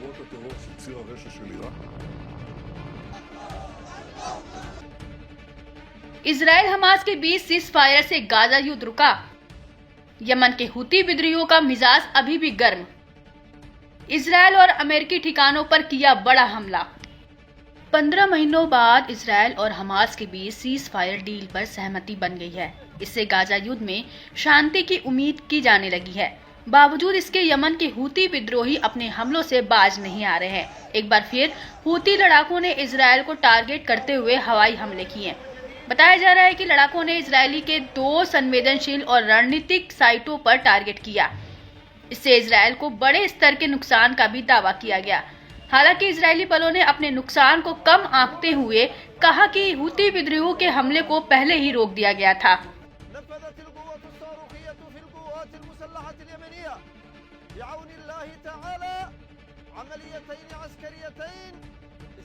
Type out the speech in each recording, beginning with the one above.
זרועות הטרור של ציר הרשע של איראן. Israel Hamas के बीच cease fire से Gaza युद्ध रुका। यमन के हुती विद्रोहियों का मिजाज अभी भी गर्म। इजराइल और अमेरिकी ठिकानों पर किया बड़ा हमला। 15 महीनों बाद इजराइल और हमास के बीच सीज फायर डील पर सहमति बन गई है। इससे गाजा युद्ध में शांति की उम्मीद की जाने लगी है। बावजूद इसके यमन के हुती विद्रोही अपने हमलों से बाज नहीं आ रहे हैं। एक बार फिर हुती लड़ाकों ने इजराइल को टारगेट करते हुए हवाई हमले किए। बताया जा रहा है कि लड़ाकों ने इजरायली के 2 संवेदनशील और रणनीतिक साइटों पर टारगेट किया। इससे इजराइल को बड़े स्तर के नुकसान का भी दावा किया गया। हालांकि इजरायली बलों ने अपने नुकसान को कम आंकते हुए कहा कि हुती विद्रोहियों के हमले को पहले ही रोक दिया गया था।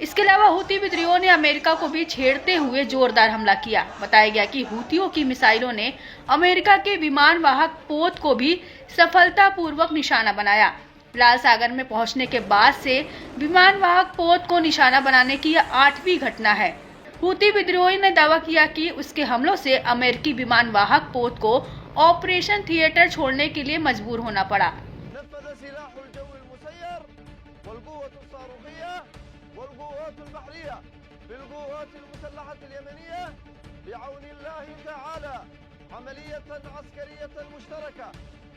इसके अलावा हुती विद्रोहियों ने अमेरिका को भी छेड़ते हुए जोरदार हमला किया। बताया गया कि हुतियों की मिसाइलों ने अमेरिका के विमान वाहक पोत को भी सफलतापूर्वक निशाना बनाया। लाल सागर में पहुंचने के बाद से विमान वाहक पोत को निशाना बनाने की यह 8वीं घटना है। हुती विद्रोहियों ने दावा किया कि उसके हमलों से अमेरिकी विमान वाहक पोत को ऑपरेशन थिएटर छोड़ने के लिए मजबूर होना पड़ा।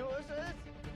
USS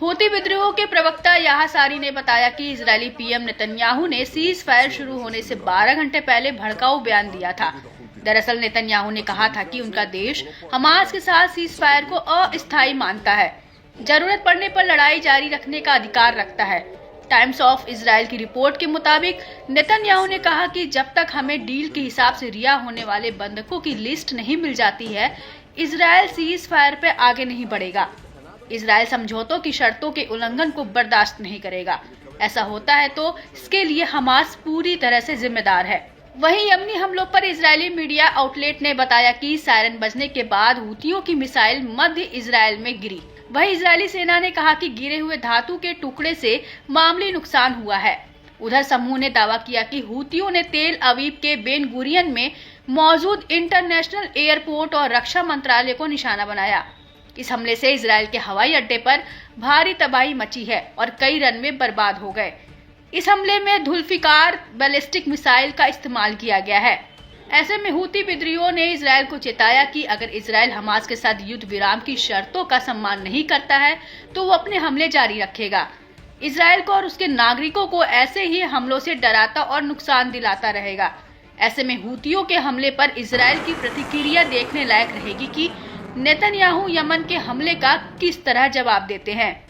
हुती विद्रोह के प्रवक्ता याहा सारी ने बताया कि इजरायली पीएम नेतन्याहू ने सीज फायर शुरू होने से 12 घंटे पहले भड़काऊ बयान दिया था। दरअसल नेतन्याहू ने कहा था कि उनका देश हमास के साथ सीज फायर को अस्थायी मानता है, जरूरत पड़ने पर लड़ाई जारी रखने का अधिकार रखता है। टाइम्स ऑफ इजराइल की रिपोर्ट के मुताबिक नेतन्याहू ने कहा कि जब तक हमें डील के हिसाब से रिहा होने वाले बंधकों की लिस्ट नहीं मिल जाती है, इजराइल सीज फायर पे आगे नहीं बढ़ेगा। इजराइल समझौतों की शर्तों के उल्लंघन को बर्दाश्त नहीं करेगा। ऐसा होता है तो इसके लिए हमास पूरी तरह से जिम्मेदार है। वहीं यमनी हमलों पर इजरायली मीडिया आउटलेट ने बताया कि सायरन बजने के बाद हुतियों की मिसाइल मध्य इजराइल में गिरी। वहीं इजरायली सेना ने कहा कि गिरे हुए धातु के टुकड़े से मामूली नुकसान हुआ है। उधर समूह ने दावा किया कि हुतियों ने तेल अवीव के बेन गुरियन में मौजूद इंटरनेशनल एयरपोर्ट और रक्षा मंत्रालय को निशाना बनाया। इस हमले से इजराइल के हवाई अड्डे पर भारी तबाही मची है और कई रनवे बर्बाद हो गए। इस हमले में धुल्फिकार बैलिस्टिक मिसाइल का इस्तेमाल किया गया है। ऐसे में हुती विद्रोहियों ने इजराइल को चेताया कि अगर इजराइल हमास के साथ युद्ध विराम की शर्तों का सम्मान नहीं करता है तो वो अपने हमले जारी रखेगा। इजराइल को और उसके नागरिकों को ऐसे ही हमलों से डराता और नुकसान दिलाता रहेगा। ऐसे में हुतियों के हमले पर इजराइल की प्रतिक्रिया देखने लायक रहेगी कि नेतन्याहू यमन के हमले का किस तरह जवाब देते हैं।